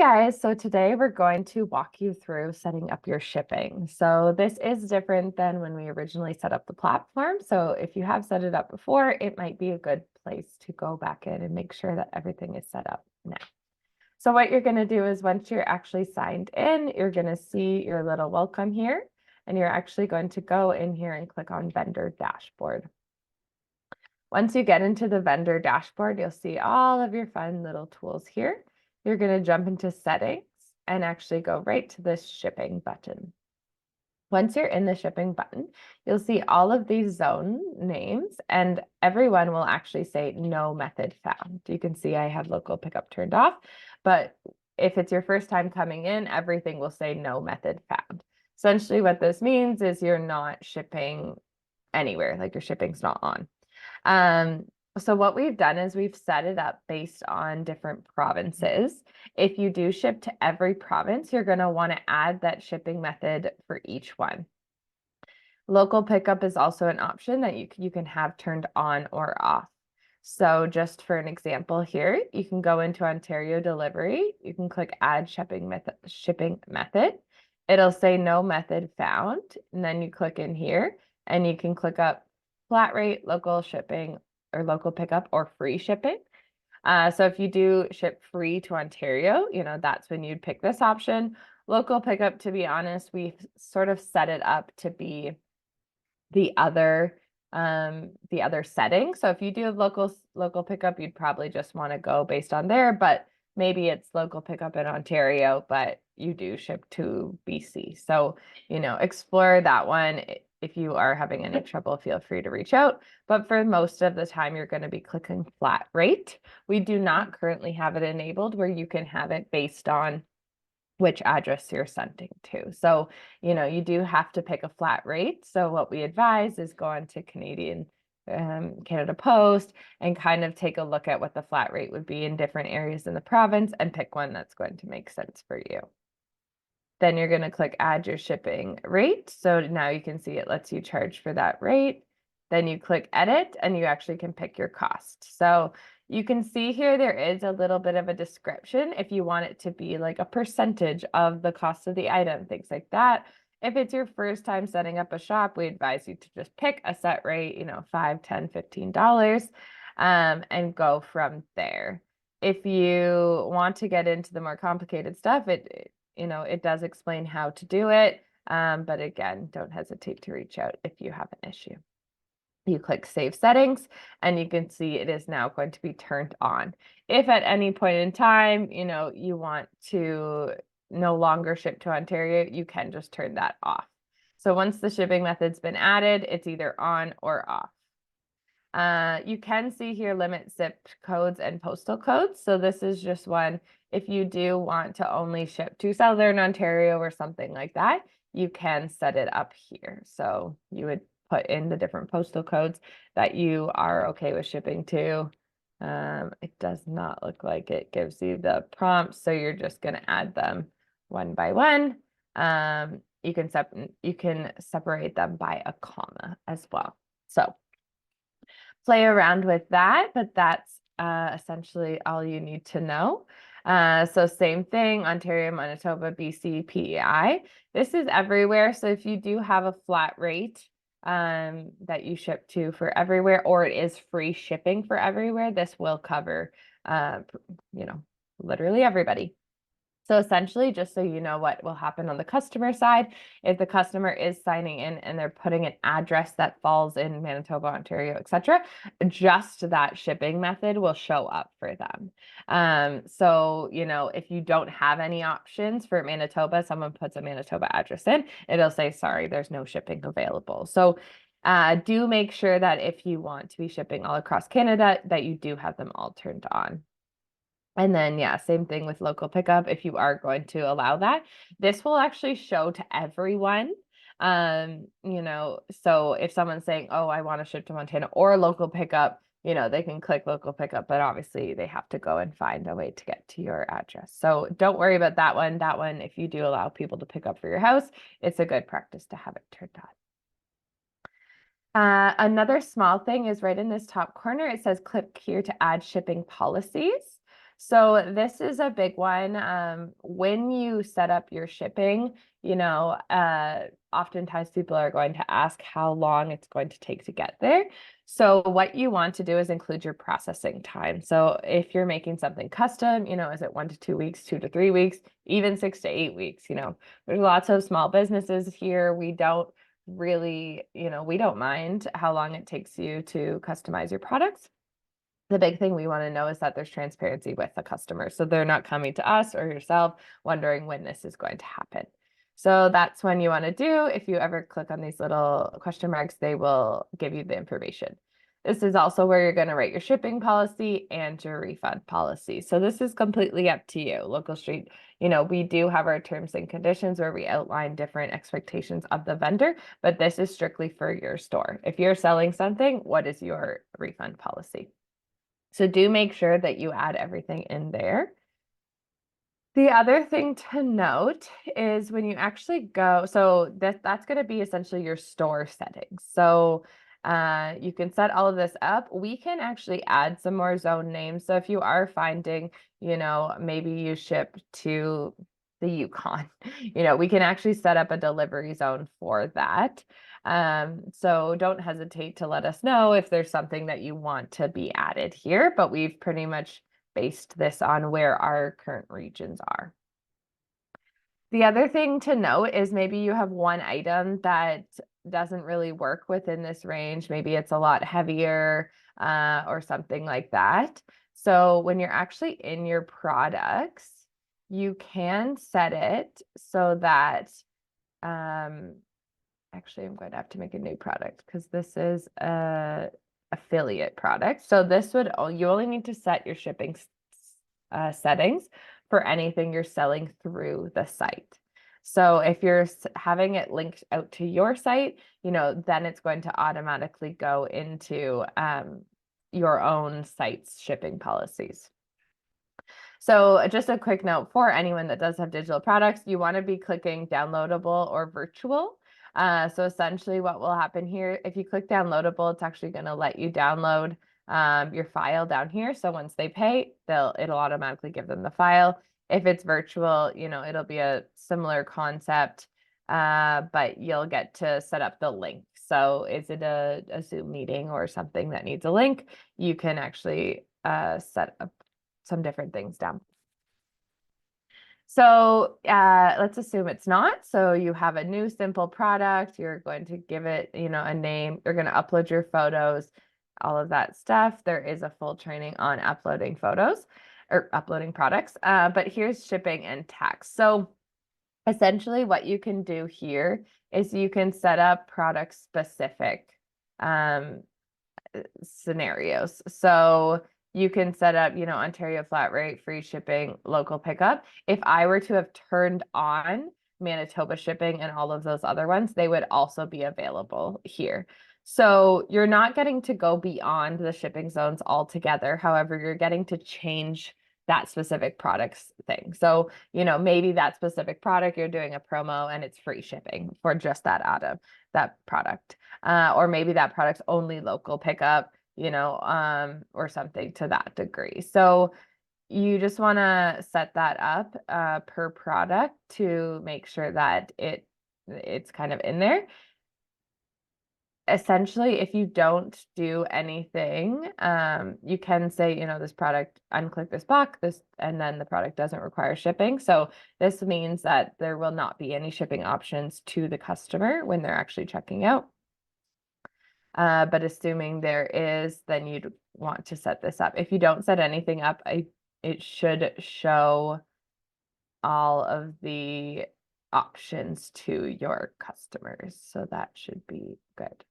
Guys, so today we're going to walk you through setting up your shipping. So this is different than when we originally set up the platform. So if you have set it up before, it might be a good place to go back in and make sure that everything is set up now. So what you're going to do is once you're actually signed in, you're going to see your little welcome here, and you're actually going to go in here and click on vendor dashboard. Once you get into the vendor dashboard, you'll see all of your fun little tools here. You're going to jump into settings and actually go right to this shipping button. Once you're in the shipping button, you'll see all of these zone names, and everyone will actually say no method found. You can see I have local pickup turned off, but if it's your first time coming in, everything will say no method found. Essentially what this means is you're not shipping anywhere, like your shipping's not on. So what we've done is we've set it up based on different provinces. If you do ship to every province, you're going to want to add that shipping method for each one. Local pickup is also an option that you can have turned on or off. So just for an example here, you can go into Ontario delivery. You can click add shipping method. It'll say no method found. And then you click in here and you can click up flat rate, local shipping, or local pickup, or free shipping. So if you do ship free to Ontario, that's when you'd pick this option. Local pickup, to be honest, we've sort of set it up to be the other setting. So if you do have local pickup, you'd probably just want to go based on there, but maybe it's local pickup in Ontario, but you do ship to BC. So, explore that one. If you are having any trouble, feel free to reach out. But for most of the time, you're going to be clicking flat rate. We do not currently have it enabled where you can have it based on which address you're sending to. So, you do have to pick a flat rate. So what we advise is go on to Canada Post and kind of take a look at what the flat rate would be in different areas in the province and pick one that's going to make sense for you. Then you're going to click add your shipping rate. So now you can see it lets you charge for that rate. Then you click edit and you actually can pick your cost. So you can see here there is a little bit of a description if you want it to be like a percentage of the cost of the item, things like that. If it's your first time setting up a shop, we advise you to just pick a set rate, $5, $10, $15, and go from there. If you want to get into the more complicated stuff, it does explain how to do it. But again, don't hesitate to reach out if you have an issue. You click save settings and you can see it is now going to be turned on. If at any point in time, you want to no longer ship to Ontario, you can just turn that off. So once the shipping method's been added, it's either on or off. You can see here limit zip codes and postal codes. So this is just one, if you do want to only ship to Southern Ontario or something like that, you can set it up here. So you would put in the different postal codes that you are okay with shipping to. It does not look like it gives you the prompts, so you're just going to add them one by one. You can separate them by a comma as well. So play around with that, but that's essentially all you need to know. So same thing, Ontario, Manitoba, BC, PEI. This is everywhere. So if you do have a flat rate that you ship to for everywhere, or it is free shipping for everywhere, this will cover, literally everybody. So essentially, just so you know what will happen on the customer side, if the customer is signing in and they're putting an address that falls in Manitoba, Ontario, etc., just that shipping method will show up for them. So, if you don't have any options for Manitoba, someone puts a Manitoba address in, it'll say, sorry, there's no shipping available. So do make sure that if you want to be shipping all across Canada, that you do have them all turned on. And then, yeah, same thing with local pickup. If you are going to allow that, this will actually show to everyone. So if someone's saying, oh, I want to ship to Montana or local pickup, they can click local pickup, but obviously they have to go and find a way to get to your address. So don't worry about that one. That one, if you do allow people to pick up for your house, it's a good practice to have it turned on. Another small thing is right in this top corner, it says click here to add shipping policies. So this is a big one. When you set up your shipping, oftentimes people are going to ask how long it's going to take to get there. So what you want to do is include your processing time. So if you're making something custom, is it 1 to 2 weeks, 2 to 3 weeks, even 6 to 8 weeks? There's lots of small businesses here. We don't really, we don't mind how long it takes you to customize your products. The big thing we want to know is that there's transparency with the customer. So they're not coming to us or yourself wondering when this is going to happen. So that's when you want to do. If you ever click on these little question marks, they will give you the information. This is also where you're going to write your shipping policy and your refund policy. So this is completely up to you. Local Street, we do have our terms and conditions where we outline different expectations of the vendor, but this is strictly for your store. If you're selling something, what is your refund policy? So do make sure that you add everything in there. The other thing to note is when you actually go, so that's going to be essentially your store settings. So you can set all of this up. We can actually add some more zone names. So if you are finding, maybe you ship to the Yukon, we can actually set up a delivery zone for that. So don't hesitate to let us know if there's something that you want to be added here, but we've pretty much based this on where our current regions are. The other thing to note is maybe you have one item that doesn't really work within this range. Maybe it's a lot heavier or something like that. So when you're actually in your products, you can set it so that actually, I'm going to have to make a new product because this is a affiliate product. So this would, you only need to set your shipping settings for anything you're selling through the site. So if you're having it linked out to your site, then it's going to automatically go into your own site's shipping policies. So just a quick note for anyone that does have digital products, you want to be clicking downloadable or virtual. So essentially what will happen here, if you click downloadable, it's actually going to let you download your file down here. So once they pay, it'll automatically give them the file. If it's virtual, it'll be a similar concept, but you'll get to set up the link. So is it a Zoom meeting or something that needs a link? You can actually set up some different things down. So let's assume it's not. So you have a new simple product. You're going to give it, a name. You're going to upload your photos, all of that stuff. There is a full training on uploading photos or uploading products. But here's shipping and tax. So essentially what you can do here is you can set up product specific scenarios. So you can set up, Ontario flat rate, free shipping, local pickup. If I were to have turned on Manitoba shipping and all of those other ones, they would also be available here. So you're not getting to go beyond the shipping zones altogether. However, you're getting to change that specific product's thing. So, maybe that specific product, you're doing a promo and it's free shipping for just that item, that product. Or maybe that product's only local pickup, or something to that degree. So you just want to set that up per product to make sure that it's kind of in there. Essentially, if you don't do anything, you can say, this product, unclick this box, and then the product doesn't require shipping. So this means that there will not be any shipping options to the customer when they're actually checking out. But assuming there is, then you'd want to set this up. If you don't set anything up, it should show all of the options to your customers. So that should be good.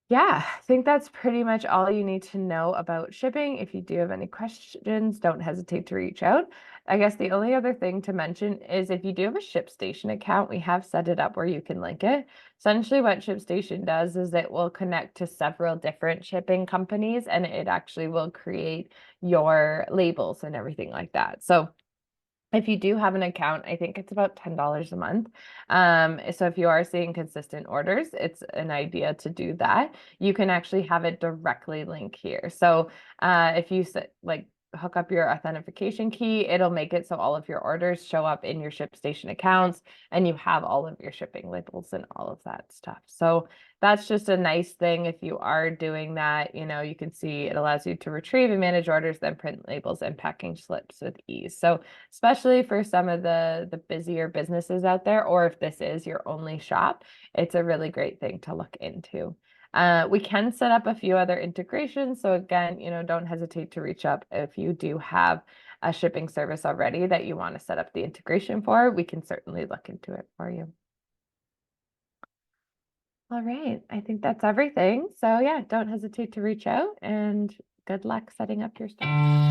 Yeah, I think that's pretty much all you need to know about shipping. If you do have any questions, don't hesitate to reach out. I guess the only other thing to mention is if you do have a ShipStation account, we have set it up where you can link it. Essentially what ShipStation does is it will connect to several different shipping companies and it actually will create your labels and everything like that. So If you do have an account, I think it's about $10 a month. So if you are seeing consistent orders, it's an idea to do that. You can actually have it directly link here. So if you like hook up your authentication key, it'll make it so all of your orders show up in your ShipStation accounts and you have all of your shipping labels and all of that stuff. So that's just a nice thing. If you are doing that, you can see it allows you to retrieve and manage orders, then print labels and packing slips with ease. So especially for some of the busier businesses out there, or if this is your only shop, it's a really great thing to look into. We can set up a few other integrations. So again, don't hesitate to reach up if you do have a shipping service already that you want to set up the integration for. We can certainly look into it for you. All right, I think that's everything. So yeah, don't hesitate to reach out and good luck setting up your stuff.